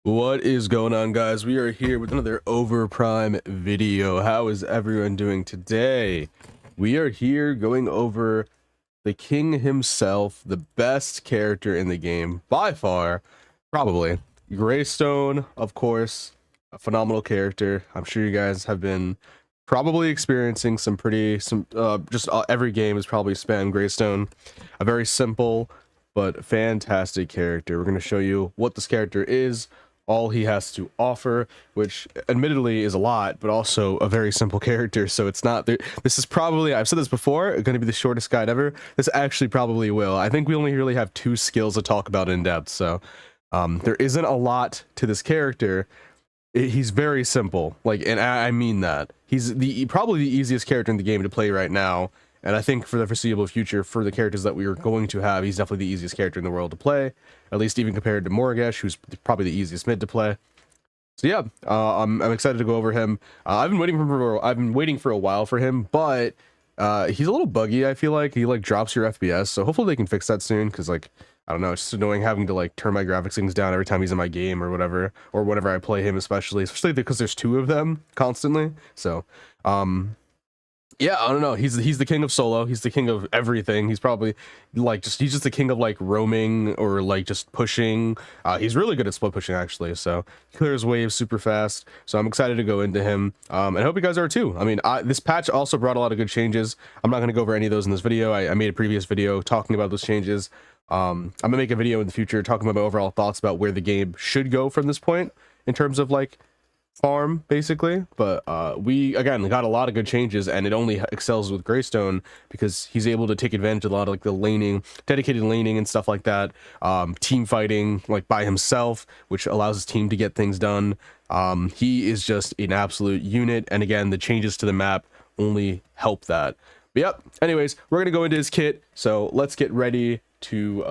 What is going on, guys? We are here with another Overprime video. How is everyone doing today? We are here going over the king himself, the best character in the game by far, probably. Greystone, of course, a phenomenal character. I'm sure you guys have been probably experiencing every game has probably spanned Greystone. A very simple but fantastic character. We're going to show you what this character is, all he has to offer, which admittedly is a lot, but also a very simple character. So it's not, this is probably, I've said this before, going to be the shortest guide ever. This actually probably will. I think we only really have 2 skills to talk about in depth. So there isn't a lot to this character. He's very simple, like, and I mean that. He's probably the easiest character in the game to play right now. And I think for the foreseeable future, for the characters that we are going to have, he's definitely the easiest character in the world to play. At least even compared to Morgash, who's probably the easiest mid to play. So yeah, I'm excited to go over him. I've been waiting for a while for him, but he's a little buggy. I feel like he drops your FPS. So hopefully they can fix that soon, because like, I don't know, it's just annoying having to like turn my graphics things down every time he's in my game or whatever, or whenever I play him, especially because there's 2 of them constantly. So yeah, I don't know. He's the king of solo. He's the king of everything. He's probably like he's just the king of like roaming or like just pushing. He's really good at split pushing actually. So he clears waves super fast. So I'm excited to go into him. And I hope you guys are too. I mean, this patch also brought a lot of good changes. I'm not going to go over any of those in this video. I made a previous video talking about those changes. I'm gonna make a video in the future talking about my overall thoughts about where the game should go from this point in terms of like farm basically, but we again got a lot of good changes, and it only excels with Greystone because he's able to take advantage of a lot of like the laning, dedicated laning and stuff like that, team fighting like by himself, which allows his team to get things done. He is just an absolute unit, and again the changes to the map only help that. But yep, anyways, we're gonna go into his kit, so let's get ready to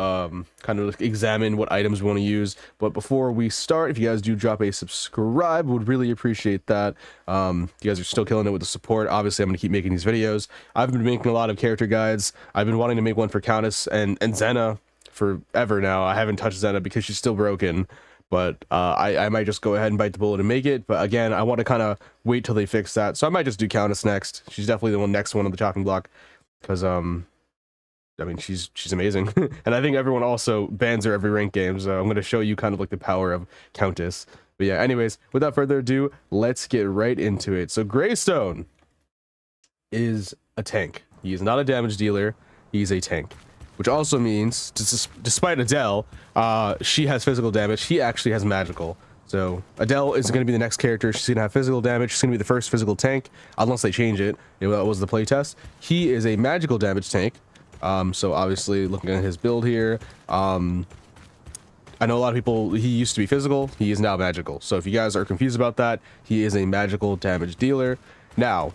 kind of examine what items we want to use. But before we start, if you guys do drop a subscribe, would really appreciate that. You guys are still killing it with the support. Obviously I'm going to keep making these videos. I've been making a lot of character guides. I've been wanting to make one for Countess and Xena forever now. I haven't touched Xena because she's still broken, but I might just go ahead and bite the bullet and make it. But again, I want to kind of wait till they fix that, so I might just do Countess next. She's definitely the next one on the chopping block, because I mean, she's amazing. And I think everyone also bans her every rank game, so I'm going to show you kind of like the power of Countess. But yeah, anyways, without further ado, let's get right into it. So Greystone is a tank. He is not a damage dealer. He's a tank, which also means, despite Adele, she has physical damage. He actually has magical. So Adele is going to be the next character. She's going to have physical damage. She's going to be the first physical tank, unless they change it. That was the playtest. He is a magical damage tank. So obviously looking at his build here, I know a lot of people, he used to be physical, he is now magical. So if you guys are confused about that, he is a magical damage dealer. Now,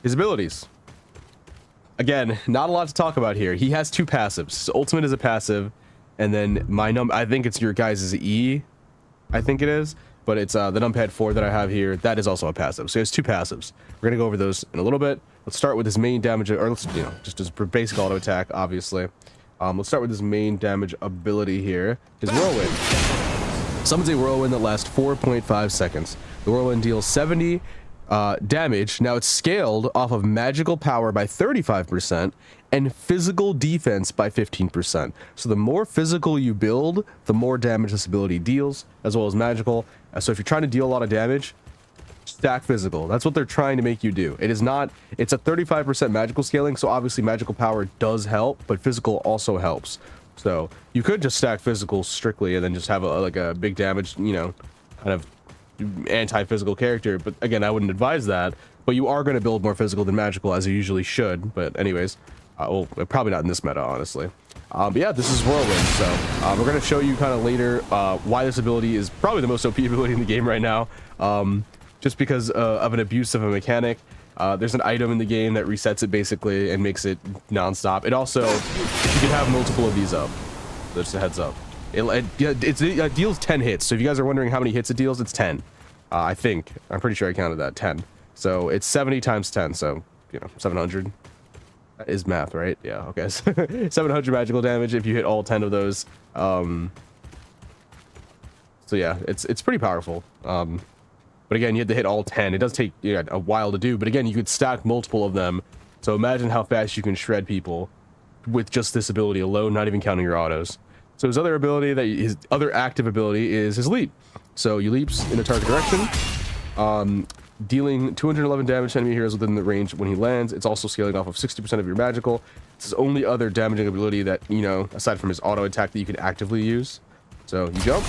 his abilities. Again, not a lot to talk about here. He has 2 passives. His ultimate is a passive, and then I think it's your guys' E, I think it is, but it's the numpad 4 that I have here. That is also a passive. So he has 2 passives. We're gonna go over those in a little bit. Let's start with his main damage, or let's, just as basic auto attack, obviously. Let's start with his main damage ability here. His whirlwind. Summons a whirlwind that lasts 4.5 seconds. The whirlwind deals 70 damage. Now it's scaled off of magical power by 35% and physical defense by 15%. So the more physical you build, the more damage this ability deals, as well as magical. So if you're trying to deal a lot of damage, stack physical. That's what they're trying to make you do. It is not, it's a 35% magical scaling, so obviously magical power does help, but physical also helps. So you could just stack physical strictly and then just have like a big damage, kind of anti-physical character. But again, I wouldn't advise that, but you are going to build more physical than magical, as you usually should. But anyways, well, probably not in this meta, honestly. But yeah, this is Whirlwind, so we're going to show you kind of later why this ability is probably the most OP ability in the game right now. Just because of an abuse of a mechanic. There's an item in the game that resets it basically and makes it non-stop. It also, you can have multiple of these up. Just a heads up. It deals 10 hits. So if you guys are wondering how many hits it deals, it's 10. I think. I'm pretty sure I counted that. 10. So it's 70 times 10. So, 700. That is math, right? Yeah, okay. 700 magical damage if you hit all 10 of those. So yeah, it's pretty powerful. But again, you have to hit all 10. It does take a while to do, but again, you could stack multiple of them. So imagine how fast you can shred people with just this ability alone, not even counting your autos. So his other ability, his other active ability is his leap. So you leaps in the target direction, dealing 211 damage to enemy heroes within the range when he lands. It's also scaling off of 60% of your magical. It's his only other damaging ability that, aside from his auto attack, that you can actively use. So you jump,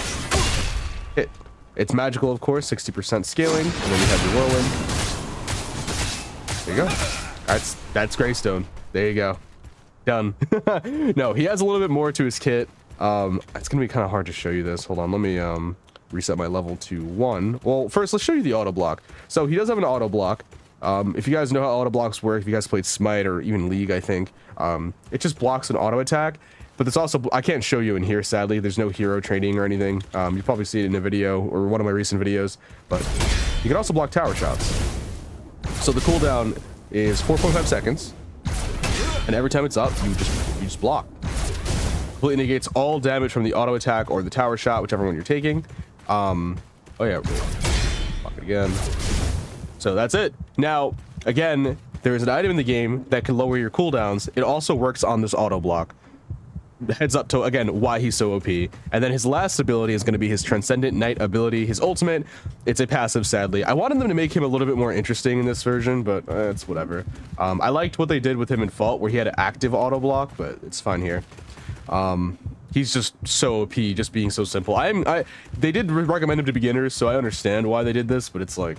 hit. It's magical, of course, 60% scaling, and then you have your whirlwind. There you go. That's Greystone. There you go. Done. No, he has a little bit more to his kit. It's gonna be kind of hard to show you this. Hold on, let me reset my level to 1. Well, first let's show you the auto block. So he does have an auto block. If you guys know how auto blocks work, if you guys played Smite or even League, I think it just blocks an auto attack. But there's also, I can't show you in here, sadly. There's no hero training or anything. You probably see it in a video or one of my recent videos, but you can also block tower shots. So the cooldown is 4.5 seconds, and every time it's up, you just block. Completely negates all damage from the auto attack or the tower shot, whichever one you're taking. Oh yeah, block it again. So that's it. Now, again, there is an item in the game that can lower your cooldowns. It also works on this auto block. Heads up to, again, why he's so OP. And then his last ability is going to be his Transcendent Knight ability. His ultimate, it's a passive, sadly. I wanted them to make him a little bit more interesting in this version, but it's whatever. I liked what they did with him in Fault, where he had an active auto block, but it's fine here. He's just so OP, just being so simple. They did recommend him to beginners, so I understand why they did this, but it's like,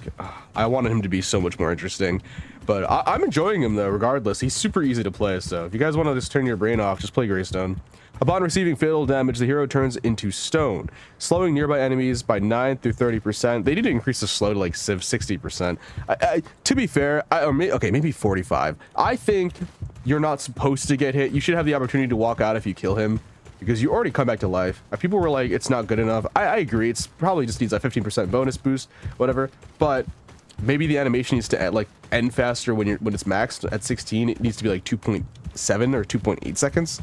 I wanted him to be so much more interesting. But I'm enjoying him, though, regardless. He's super easy to play, so if you guys want to just turn your brain off, just play Greystone. Upon receiving fatal damage, the hero turns into stone, slowing nearby enemies by 9 through 30%. They need to increase the slow to like 60%. To be fair, maybe 45. I think you're not supposed to get hit. You should have the opportunity to walk out if you kill him, because you already come back to life. People were like, it's not good enough. I agree. It's probably just needs a 15% bonus boost, whatever. But maybe the animation needs to end faster when it's maxed at 16. It needs to be like 2.7 or 2.8 seconds.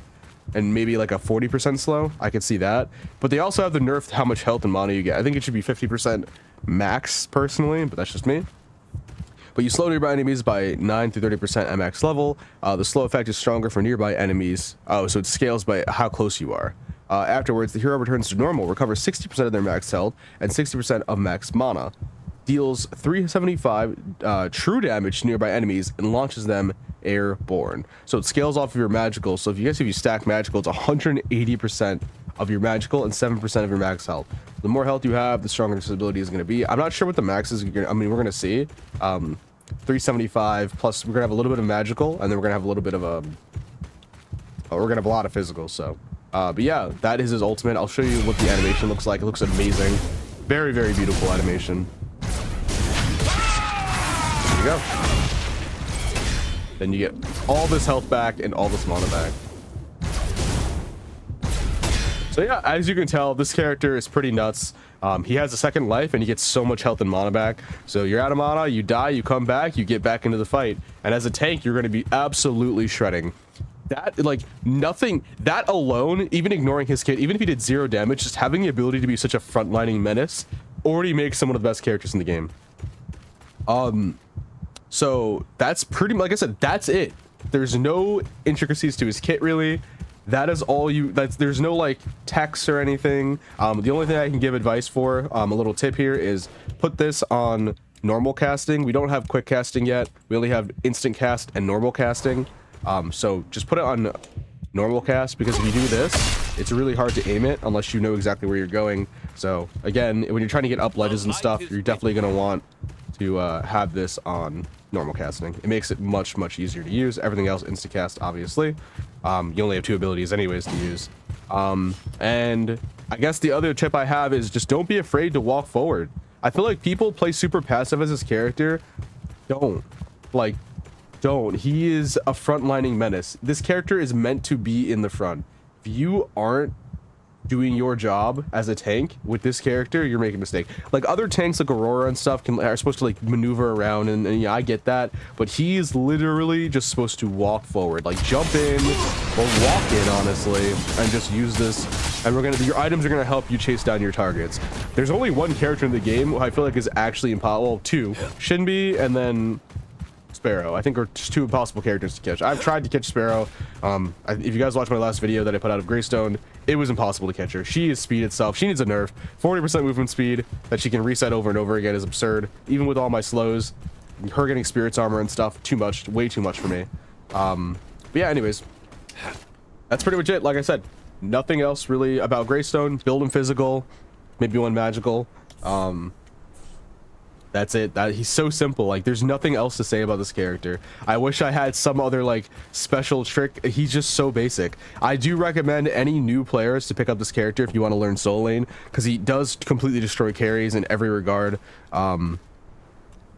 And maybe like a 40% slow. I could see that. But they also have the nerf how much health and mana you get. I think it should be 50% max personally, but that's just me. But you slow nearby enemies by 9 through 30% at max level. The slow effect is stronger for nearby enemies. Oh, so it scales by how close you are. Afterwards, the hero returns to normal, recovers 60% of their max health and 60% of max mana. Deals 375 true damage to nearby enemies and launches them airborne. So it scales off of your magical. So if you stack magical, it's 180% of your magical and 7% of your max health. The more health you have, the stronger this ability is going to be. I'm not sure what the max is. We're going to see 375 plus we're going to have a little bit of magical, and then we're going to have a little bit of we're going to have a lot of physical. So but yeah, that is his ultimate. I'll show you what the animation looks like. It looks amazing. Very, very beautiful animation. There you go. Then you get all this health back and all this mana back. So yeah, as you can tell, this character is pretty nuts. He has a second life and he gets so much health and mana back. So you're out of mana, you die, you come back, you get back into the fight. And as a tank, you're going to be absolutely shredding. That, like, nothing, that alone, even ignoring his kit, even if he did 0 damage, just having the ability to be such a frontlining menace already makes him one of the best characters in the game. So that's pretty much, like I said, that's it. There's no intricacies to his kit, really. That is all there's no like text or anything. The only thing I can give advice for, a little tip here, is put this on normal casting. We don't have quick casting yet. We only have instant cast and normal casting. So just put it on normal cast, because if you do this, it's really hard to aim it unless you know exactly where you're going. So again, when you're trying to get up ledges and stuff, you're definitely going to want to have this on normal casting. It makes it much easier to use. Everything else insta cast, obviously. You only have 2 abilities anyways to use. And I guess the other tip I have is just don't be afraid to walk forward. I feel like people play super passive as this character. Don't. He is a frontlining menace. This character is meant to be in the front. If you aren't doing your job as a tank with this character, you're making a mistake. Like other tanks like Aurora and stuff are supposed to like maneuver around, and yeah, I get that, but he's literally just supposed to walk forward, like jump in or walk in, honestly, and just use this and your items are gonna help you chase down your targets. There's only one character in the game who I feel like is actually impossible. Well, two, Shinbi and then Sparrow, I think, are just two impossible characters to catch. I've tried to catch Sparrow. If you guys watched my last video that I put out of Greystone, it was impossible to catch her. She is speed itself. She needs a nerf. 40% movement speed that she can reset over and over again is absurd. Even with all my slows, her getting spirits armor and stuff, too much, way too much for me. But yeah, anyways, that's pretty much it. Like I said, nothing else really about Greystone. Build him physical, maybe one magical. That's it. He's so simple. Like, there's nothing else to say about this character. I wish I had some other like special trick. He's just so basic. I do recommend any new players to pick up this character if you want to learn soul lane, because he does completely destroy carries in every regard.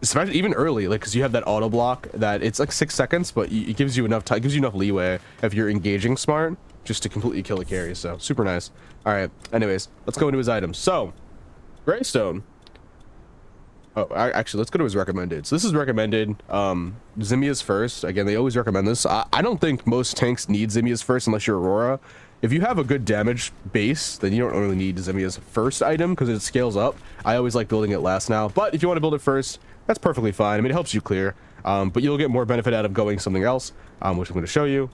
Especially even early, like, because you have that auto block that it's like 6 seconds, but it gives you enough time, it gives you enough leeway if you're engaging smart just to completely kill a carry. So super nice. All right, anyways, let's go into his items. So Greystone, actually, let's go to his recommended. So this is recommended. Zymia's first. Again, they always recommend this. I don't think most tanks need Zymia's first unless you're Aurora. If you have a good damage base, then you don't really need Zymia's first item because it scales up. I always like building it last now, but if you want to build it first, that's perfectly fine. I mean, it helps you clear, but you'll get more benefit out of going something else, which I'm going to show you.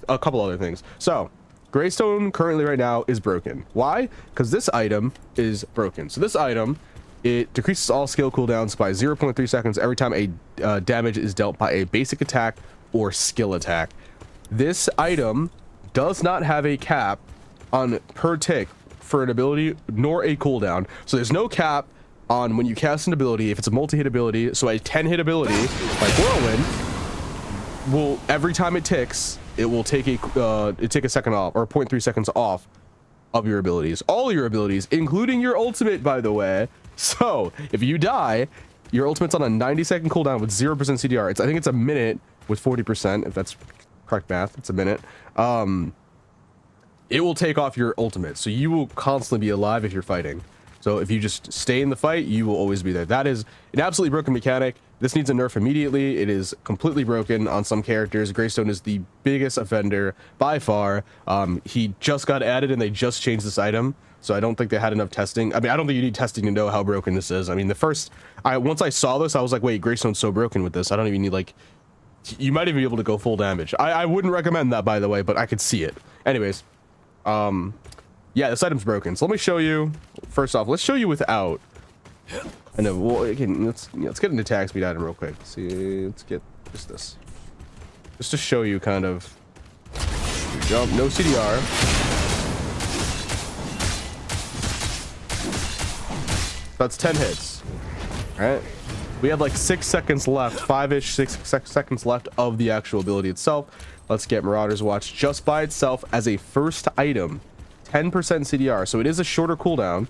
A couple other things. So Greystone currently right now is broken. Why? Because this item is broken. So this item, it decreases all skill cooldowns by 0.3 seconds every time a damage is dealt by a basic attack or skill attack. This item does not have a cap on per tick for an ability nor a cooldown. So there's no cap on when you cast an ability if it's a multi-hit ability. So a 10-hit ability like Whirlwind will, every time it ticks, it will take a second off, or 0.3 seconds off of your abilities. All your abilities, including your ultimate, by the way. So if you die, your ultimate's on a 90-second cooldown with 0% CDR. I think it's a minute with 40%, if that's correct math. It's a minute. It will take off your ultimate, so you will constantly be alive if you're fighting. So if you just stay in the fight, you will always be there. That is an absolutely broken mechanic. This needs a nerf immediately. It is completely broken on some characters. Greystone is the biggest offender by far. He just got added and they just changed this item, so I don't think they had enough testing. I mean, I don't think you need testing to know how broken this is. I mean, once I saw this, I was like, wait, Greystone's so broken with this. I don't even need, like, you might even be able to go full damage. I wouldn't recommend that, by the way, but I could see it. Anyways, yeah, this item's broken. So let me show you. First off, let's show you without. I know. Well, again, let's get an attack speed item real quick. See, let's get just this, just to show you kind of. Jump, no CDR. That's 10 hits. All right. We have like 6 seconds left, 5-ish, 6 seconds left of the actual ability itself. Let's get Marauder's Watch just by itself as a first item. 10% CDR, so it is a shorter cooldown.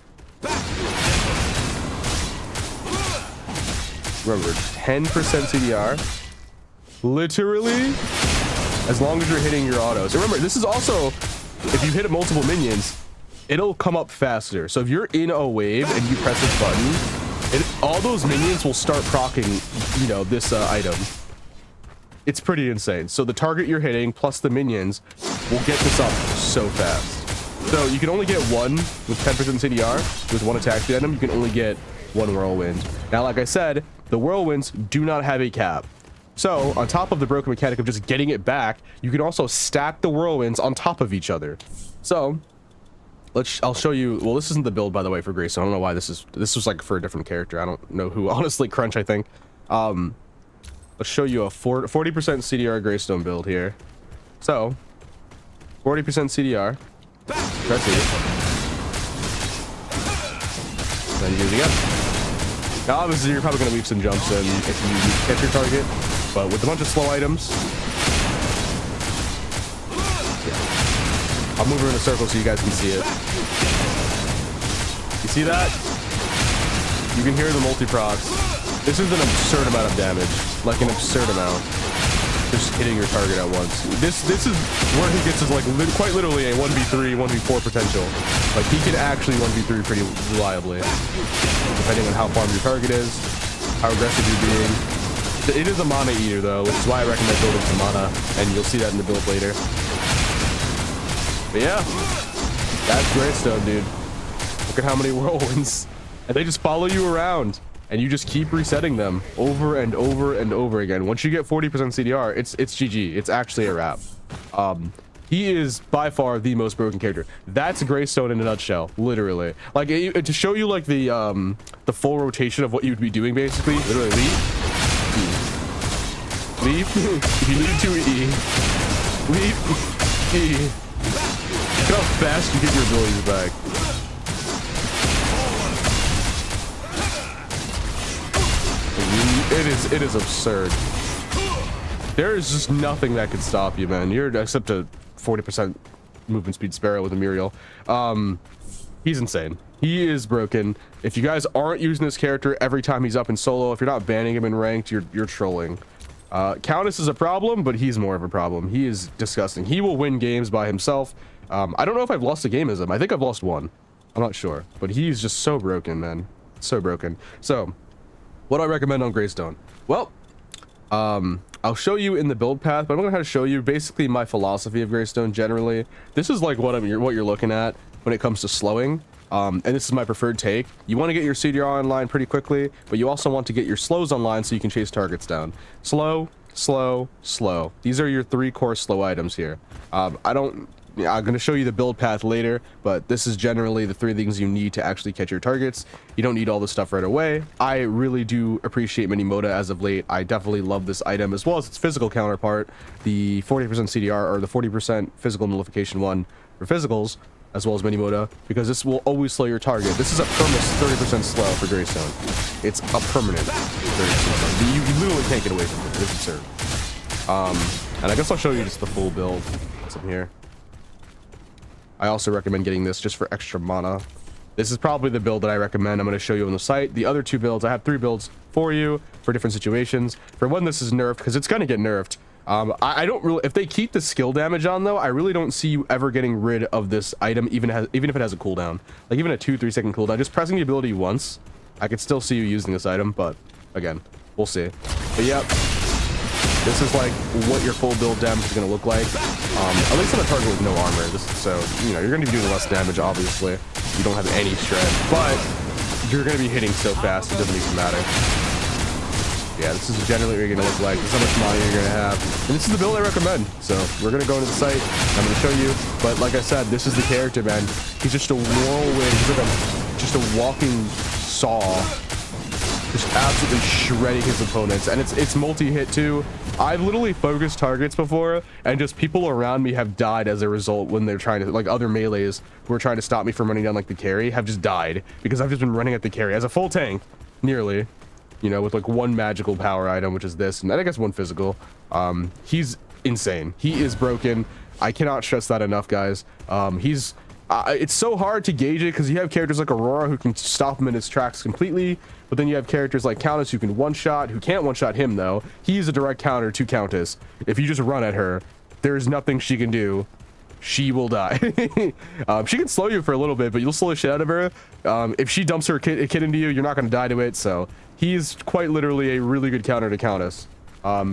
Remember, 10% CDR. Literally, as long as you're hitting your autos. And remember, this is also, if you hit multiple minions, it'll come up faster. So if you're in a wave and you press this button, all those minions will start proccing, you know, this item. It's pretty insane. So the target you're hitting plus the minions will get this up so fast. So you can only get one with 10% CDR with one attack speed item. You can only get one whirlwind. Now, like I said, the whirlwinds do not have a cap. So on top of the broken mechanic of just getting it back, you can also stack the whirlwinds on top of each other. So I'll show you. Well, this isn't the build, by the way, for Greystone. I don't know why this was like for a different character. I don't know who. Honestly, Crunch, I think. Let's show you a 40% CDR Greystone build here. So 40% CDR. Press E. Then you do it again. Now, obviously, you're probably going to leave some jumps in if you catch your target, but with a bunch of slow items. Yeah. I'll move her in a circle so you guys can see it. You see that? You can hear the multi-procs. This is an absurd amount of damage, like an absurd amount. Just hitting your target at once. This is where he gets his, like, quite literally a 1v3, 1v4 potential. Like, he can actually 1v3 pretty reliably, depending on how farmed your target is, how aggressive you're being. It is a mana eater, though, which is why I recommend building some mana, and you'll see that in the build later. But yeah, That's Greystone, dude. Look at how many whirlwinds. And they just follow you around. And you just keep resetting them over and over and over again. Once you get 40% CDR, it's GG. It's actually a wrap. He is by far the most broken character. That's Greystone in a nutshell, literally. Like to show you like the full rotation of what you'd be doing, basically. Literally, leave. If you need to leave, E. Look how fast you get your abilities back. It is absurd. There is just nothing that can stop you, man. You're except a 40% movement speed Sparrow with a Muriel. He's insane. He is broken. If you guys aren't using this character every time he's up in solo, if you're not banning him in ranked, you're trolling. Countess is a problem, but he's more of a problem. He is disgusting. He will win games by himself. I don't know if I've lost a game as him. I think I've lost one. I'm not sure, but he's just so broken, man. So broken. So what do I recommend on Greystone? Well, I'll show you in the build path, but I'm going to show you basically my philosophy of Greystone generally. This is like what you're looking at when it comes to slowing. And this is my preferred take. You want to get your CDR online pretty quickly, but you also want to get your slows online so you can chase targets down. Slow, slow, slow. These are your 3 core slow items here. I'm going to show you the build path later, but this is generally the 3 things you need to actually catch your targets. You don't need all this stuff right away. I really do appreciate Minimoto as of late. I definitely love this item as well as its physical counterpart, the 40% CDR or the 40% physical nullification one for physicals, as well as Minimoto, because this will always slow your target. This is a permanent 30% slow for Greystone. It's a permanent 30% slow. You literally can't get away from it. It's absurd. And I guess I'll show you just the full build. What's in here? I also recommend getting this just for extra mana. This is probably the build that I recommend. I'm going to show you on the site. The other 2 builds, I have 3 builds for you for different situations. For when this is nerfed, because it's going to get nerfed. I don't really, if they keep the skill damage on though, I really don't see you ever getting rid of this item, even if it has a cooldown. Like even a 2-3 second cooldown, just pressing the ability once, I could still see you using this item, but again, we'll see. But yep, this is like what your full build damage is going to look like. At least on a target with no armor. So, you know, you're going to be doing less damage, obviously. You don't have any shred, but you're going to be hitting so fast, it doesn't even matter. Yeah, this is generally what you're going to look like. This is how much money you're going to have. And this is the build I recommend. So we're going to go into the site. I'm going to show you. But like I said, this is the character, man. He's just a whirlwind. He's like just a walking saw. Just absolutely shredding his opponents. And it's multi-hit too. I've literally focused targets before, and just people around me have died as a result when they're trying to, like other melees who are trying to stop me from running down like the carry have just died because I've just been running at the carry as a full tank, nearly. You know, with like 1 magical power item, which is this, and I guess 1 physical. He's insane. He is broken. I cannot stress that enough, guys. It's so hard to gauge it because you have characters like Aurora who can stop him in his tracks completely, but then you have characters like Countess who can one-shot, who can't one-shot him though. He's a direct counter to Countess. If you just run at her, there's nothing she can do. She will die. She can slow you for a little bit, but you'll slow the shit out of her. If she dumps her kid into you, you're not going to die to it. So he's quite literally a really good counter to Countess.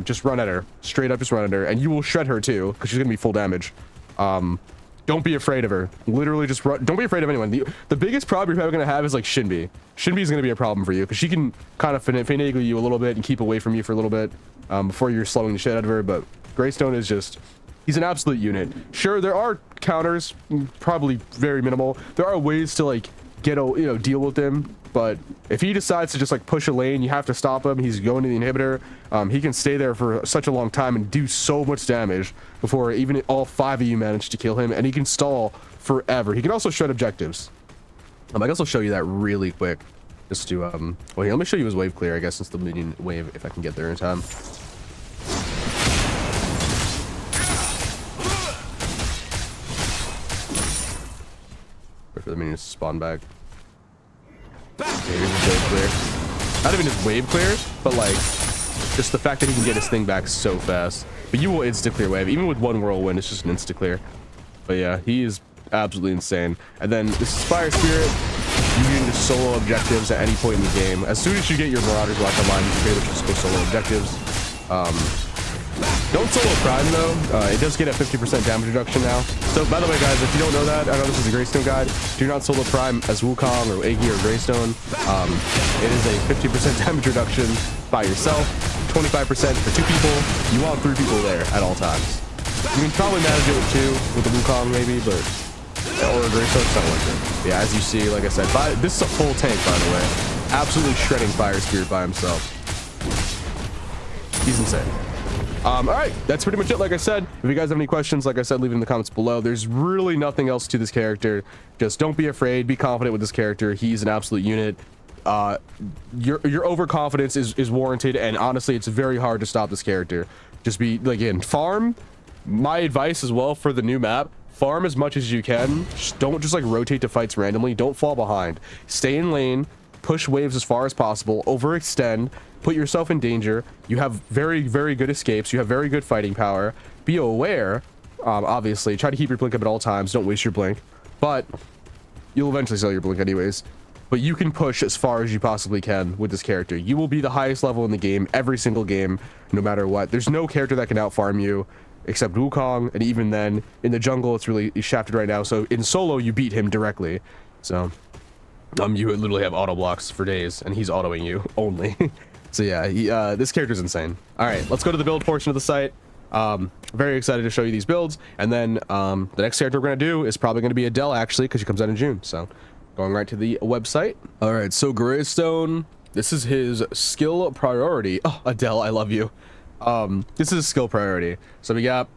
Just run at her. Straight up, just run at her. And you will shred her too, because she's going to be full damage. Don't be afraid of her. Literally just run. Don't be afraid of anyone. The biggest problem you're probably going to have is like Shinbi. Shinbi is going to be a problem for you, because she can kind of finagle you a little bit and keep away from you for a little bit before you're slowing the shit out of her. But Greystone is just... he's an absolute unit. Sure, there are counters, probably very minimal. There are ways to like deal with him, but if he decides to just like push a lane, you have to stop him. He's going to the inhibitor. He can stay there for such a long time and do so much damage before even all 5 of you manage to kill him, and he can stall forever. He can also shred objectives. I guess I'll show you that really quick, just to well, here, let me show you his wave clear, I guess, since the median wave, if I can get there in time. For the minions to spawn back. Okay, here's his wave clear. Not even his wave clear, but like just the fact that he can get his thing back so fast. But you will insta clear wave. Even with 1 whirlwind, it's just an insta clear. But yeah, he is absolutely insane. And then this is Fire Spirit. You can just solo objectives at any point in the game. As soon as you get your Marauders locked online, you can pretty much just go solo objectives. Don't solo Prime though. It does get a 50% damage reduction now. So by the way, guys, if you don't know that, I know this is a Greystone guide. Do not solo Prime as Wukong or Iggy or Greystone. It is a 50% damage reduction by yourself, 25% for 2 people. You want 3 people there at all times. You can probably manage it with 2 with the Wukong maybe, but or a Greystone, something like that. Yeah, as you see, like I said, this is a full tank, by the way. Absolutely shredding Fire Spirit by himself. He's insane. All right, that's pretty much it. Like I said, if you guys have any questions, like I said, leave it in the comments below. There's really nothing else to this character. Just don't be afraid. Be confident with this character. He's an absolute unit. Your overconfidence is warranted, and honestly, it's very hard to stop this character. Just be, like, again, farm. My advice as well for the new map, farm as much as you can. Don't just like rotate to fights randomly. Don't fall behind. Stay in lane. Push waves as far as possible. Overextend. Put yourself in danger. You have very, very good escapes. You have very good fighting power. Be aware. Obviously, try to keep your blink up at all times. Don't waste your blink. But you'll eventually sell your blink anyways. But you can push as far as you possibly can with this character. You will be the highest level in the game every single game, no matter what. There's no character that can outfarm you except Wukong, and even then, in the jungle, it's really shafted right now. So in solo, you beat him directly. So you would literally have auto blocks for days, and he's autoing you only. So yeah, this character's insane. All right, let's go to the build portion of the site. Very excited to show you these builds, and then the next character we're gonna do is probably gonna be Adele, actually, because she comes out in June. So going right to the website. All right, so Greystone, this is his skill priority. Oh, Adele, I love you. This is a skill priority. So we got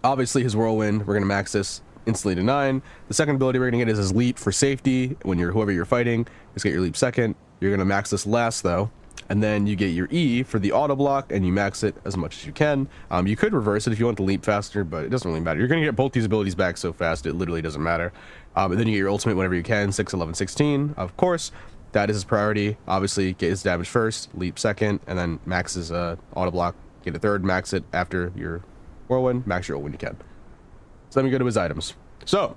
obviously his whirlwind. We're gonna max this instantly to 9. The second ability we're gonna get is his leap for safety. When you're whoever you're fighting, just get your leap second. You're gonna max this last though, and then you get your E for the auto block, and you max it as much as you can. You could reverse it if you want to leap faster, but it doesn't really matter. You're gonna get both these abilities back so fast it literally doesn't matter. And then you get your ultimate whenever you can, 6, 11, 16. Of course, that is his priority. Obviously, get his damage first, leap second, and then max his auto block. Get a third, max it after your whirlwind, max your ult when you can. So then we go to his items. So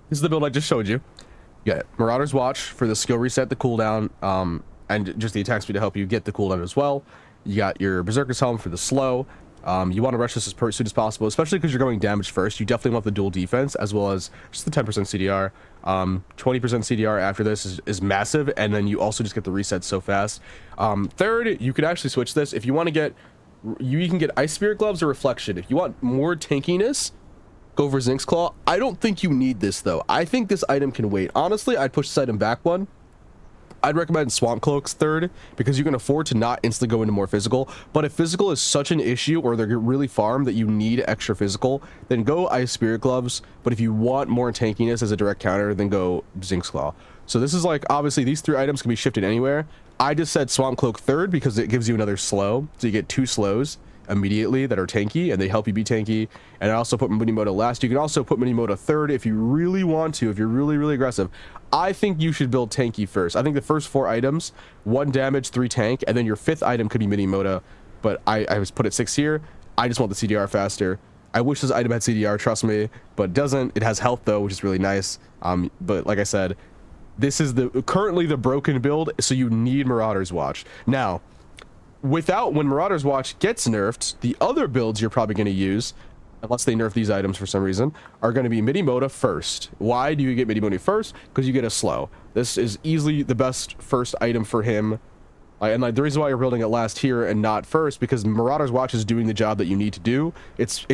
this is the build I just showed you. You got Marauder's Watch for the skill reset, the cooldown, and just the attack speed to help you get the cooldown as well. You got your Berserker's Helm for the slow. You want to rush this as soon as possible, especially because you're going damage first. You definitely want the dual defense as well as just the 10% CDR. 20% CDR after this is massive, and then you also just get the reset so fast. Third, you could actually switch this if you want to get. You can get Ice Spirit Gloves or Reflection. If you want more tankiness, go for Zinx Claw. I don't think you need this though. I think this item can wait. Honestly, I'd push this item back one. I'd recommend Swamp Cloaks third, because you can afford to not instantly go into more physical. But if physical is such an issue, or they're really farmed that you need extra physical, then go Ice Spirit Gloves. But if you want more tankiness as a direct counter, then go Zinx Claw. So this is like, obviously these 3 items can be shifted anywhere. I just said Swamp Cloak third because it gives you another slow. So you get 2 slows immediately that are tanky, and they help you be tanky. And I also put Minimoto last. You can also put Minimoto third if you really want to, if you're really, really aggressive. I think you should build tanky first. I think the first 4 items, 1 damage, 3 tank, and then your 5th item could be Minimoto, but I was put at 6 here. I just want the CDR faster. I wish this item had CDR, trust me, but it doesn't. It has health though, which is really nice. But like I said, this is currently the broken build, so you need Marauder's Watch. Now, when Marauder's Watch gets nerfed, the other builds you're probably going to use, unless they nerf these items for some reason, are going to be Minimoto first. Why do you get Minimoto first? Because you get a slow. This is easily the best first item for him. And like the reason why you're building it last here and not first, because Marauder's Watch is doing the job that you need to do. It's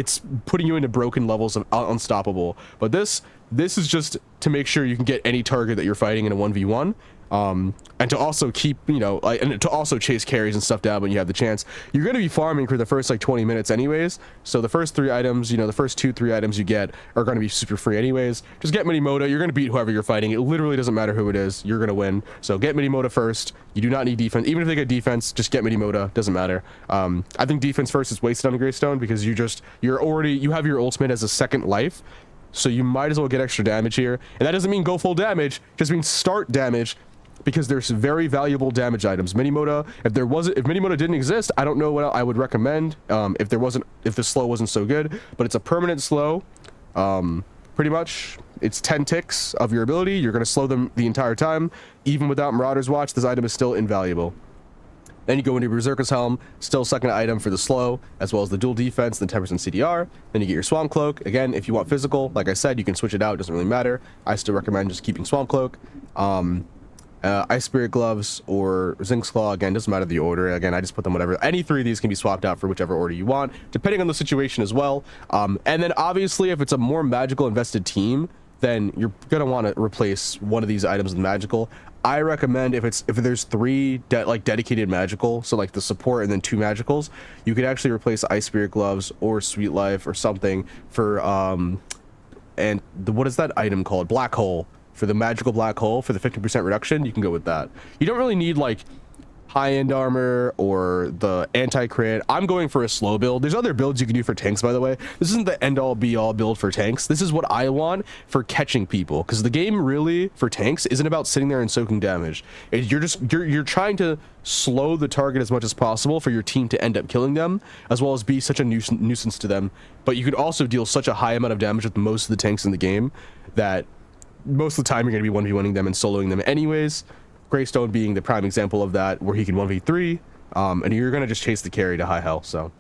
putting you into broken levels of unstoppable. But this is just to make sure you can get any target that you're fighting in a 1v1. And to also keep, and to also chase carries and stuff down when you have the chance. You're going to be farming for the first like 20 minutes anyways. So the first 3 items, the first 2-3 items you get are going to be super free anyways. Just get Minimoto. You're going to beat whoever you're fighting. It literally doesn't matter who it is. You're going to win. So get Minimoto first. You do not need defense. Even if they get defense, just get Minimoto. Doesn't matter. I think defense first is wasted on Greystone because you have your ultimate as a second life. So you might as well get extra damage here. And that doesn't mean go full damage. Just means start damage, because there's very valuable damage items. Minimoto, if Minimoto didn't exist, I don't know what I would recommend if the slow wasn't so good, but it's a permanent slow. Pretty much it's 10 ticks of your ability. You're going to slow them the entire time. Even without Marauder's Watch, this item is still invaluable. Then you go into Berserker's Helm, still second item for the slow, as well as the dual defense, then 10% CDR. Then you get your Swamp Cloak. Again, if you want physical, like I said, you can switch it out. It doesn't really matter. I still recommend just keeping Swamp Cloak. Ice Spirit Gloves or Zinx Claw, again, doesn't matter the order. Again, I just put them whatever. Any three of these can be swapped out for whichever order you want, depending on the situation as well. And then obviously, if it's a more magical invested team, then you're gonna want to replace one of these items with magical. I recommend if there's three dedicated magical, so like the support and then 2 magicals, you could actually replace Ice Spirit Gloves or Sweet Life or something for what is that item called? Black Hole. For the magical black hole for the 50% reduction, you can go with that. You don't really need like high-end armor or the anti-crit. I'm going for a slow build. There's other builds you can do for tanks, by the way. This isn't the end-all be-all build for tanks. This is what I want for catching people, because the game really for tanks isn't about sitting there and soaking damage. You're trying to slow the target as much as possible for your team to end up killing them, as well as be such a nuisance to them. But you could also deal such a high amount of damage with most of the tanks in the game that most of the time you're going to be 1v1ing them and soloing them anyways. Greystone being the prime example of that, where he can 1v3, and you're going to just chase the carry to high health. So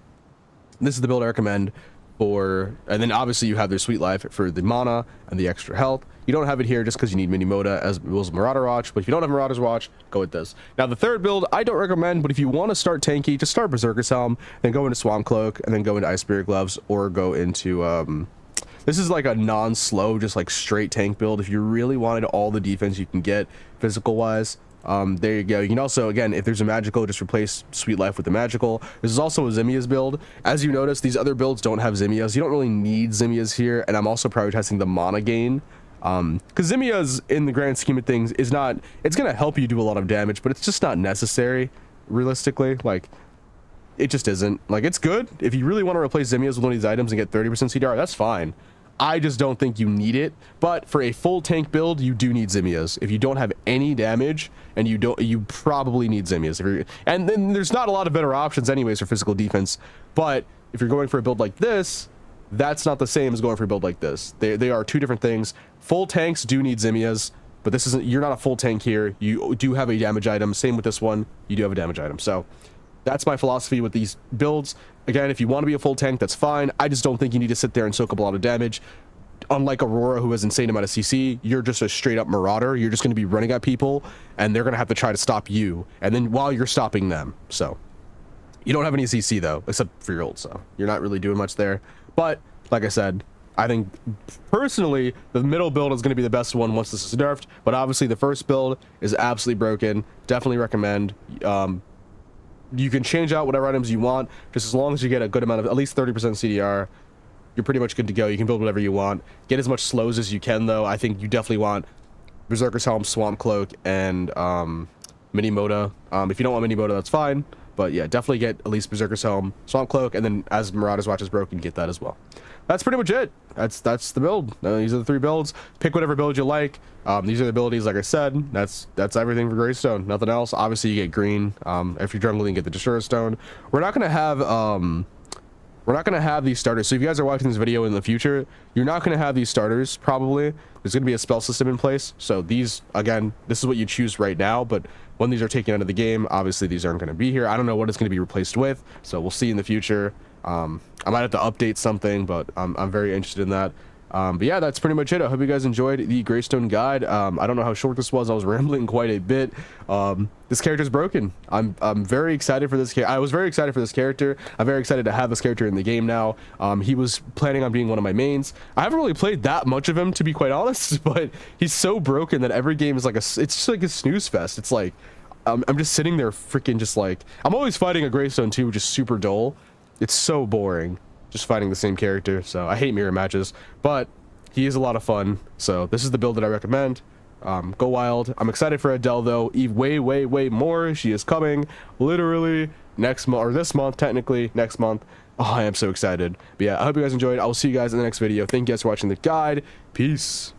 this is the build I recommend for, and then obviously you have their Sweet Life for the mana and the extra health. You don't have it here just because you need Mini Moda as well as Marauder Watch, but if you don't have Marauder's Watch, go with this. Now the third build I don't recommend, but if you want to start tanky, just start Berserker's Helm, then go into Swamp Cloak, and then go into Ice Spirit Gloves, or go into this is like a non-slow, just like straight tank build. If you really wanted all the defense you can get physical wise, there you go. You can also, again, if there's a magical, just replace Sweet Life with the magical. This is also a Zymia's build. As you notice, these other builds don't have Zymia's. You don't really need Zymia's here, and I'm also prioritizing the mana gain, because Zymia's, in the grand scheme of things, is not, it's going to help you do a lot of damage, but it's just not necessary realistically. Like, it just isn't. Like, it's good if you really want to replace Zymia's with one of these items and get 30% CDR, that's fine. I just don't think you need it. But for a full tank build, you do need Zymia's. If you don't have any damage, and you probably need Zymia's. And then there's not a lot of better options anyways for physical defense. But if you're going for a build like this, that's not the same as going for a build like this. They are two different things. Full tanks do need Zymia's, but this isn't, you're not a full tank here. You do have a damage item. Same with this one, you do have a damage item. So that's my philosophy with these builds. Again, if you want to be a full tank, that's fine. I just don't think you need to sit there and soak up a lot of damage. Unlike Aurora, who has insane amount of CC, you're just a straight up marauder. You're just going to be running at people, and they're going to have to try to stop you, and then while you're stopping them. So you don't have any CC though, except for your ult, so you're not really doing much there. But like I said, I think personally the middle build is going to be the best one once this is nerfed. But obviously the first build is absolutely broken. Definitely recommend. You can change out whatever items you want, just as long as you get a good amount of at least 30% CDR. You're pretty much good to go. You can build whatever you want. Get as much slows as you can, though. I think you definitely want Berserker's Helm, Swamp Cloak, and Mini Moda. If you don't want Mini Moda, that's fine. But yeah, definitely get at least Berserker's Helm, Swamp Cloak, and then as Marauder's Watch is broken, get that as well. That's pretty much it. That's the build. These are the 3 builds. Pick whatever build you like. These are the abilities, like I said. That's everything for Greystone. Nothing else. Obviously, you get green. If you're jungling, get the Destroyer Stone. We're not gonna have these starters. So if you guys are watching this video in the future, you're not gonna have these starters. Probably there's gonna be a spell system in place. So these, again, this is what you choose right now. But when these are taken out of the game, obviously these aren't gonna be here. I don't know what it's gonna be replaced with. So we'll see in the future. I might have to update something, but I'm very interested in that. But yeah, that's pretty much it. I hope you guys enjoyed the Greystone guide. I don't know how short this was. I was rambling quite a bit. This character's broken. I'm very excited for this. I was very excited for this character. I'm very excited to have this character in the game now. He was planning on being one of my mains. I haven't really played that much of him, to be quite honest, but he's so broken that every game is like it's just like a snooze fest. It's like I'm just sitting there freaking just like, I'm always fighting a Greystone too, which is super dull. It's so boring just fighting the same character. So I hate mirror matches, but he is a lot of fun. So this is the build that I recommend. Go wild. I'm excited for Adele though. Way more. She is coming literally next month, or this month, technically next month. Oh, I am so excited. But yeah, I hope you guys enjoyed. I will see you guys in the next video. Thank you guys for watching the guide. Peace.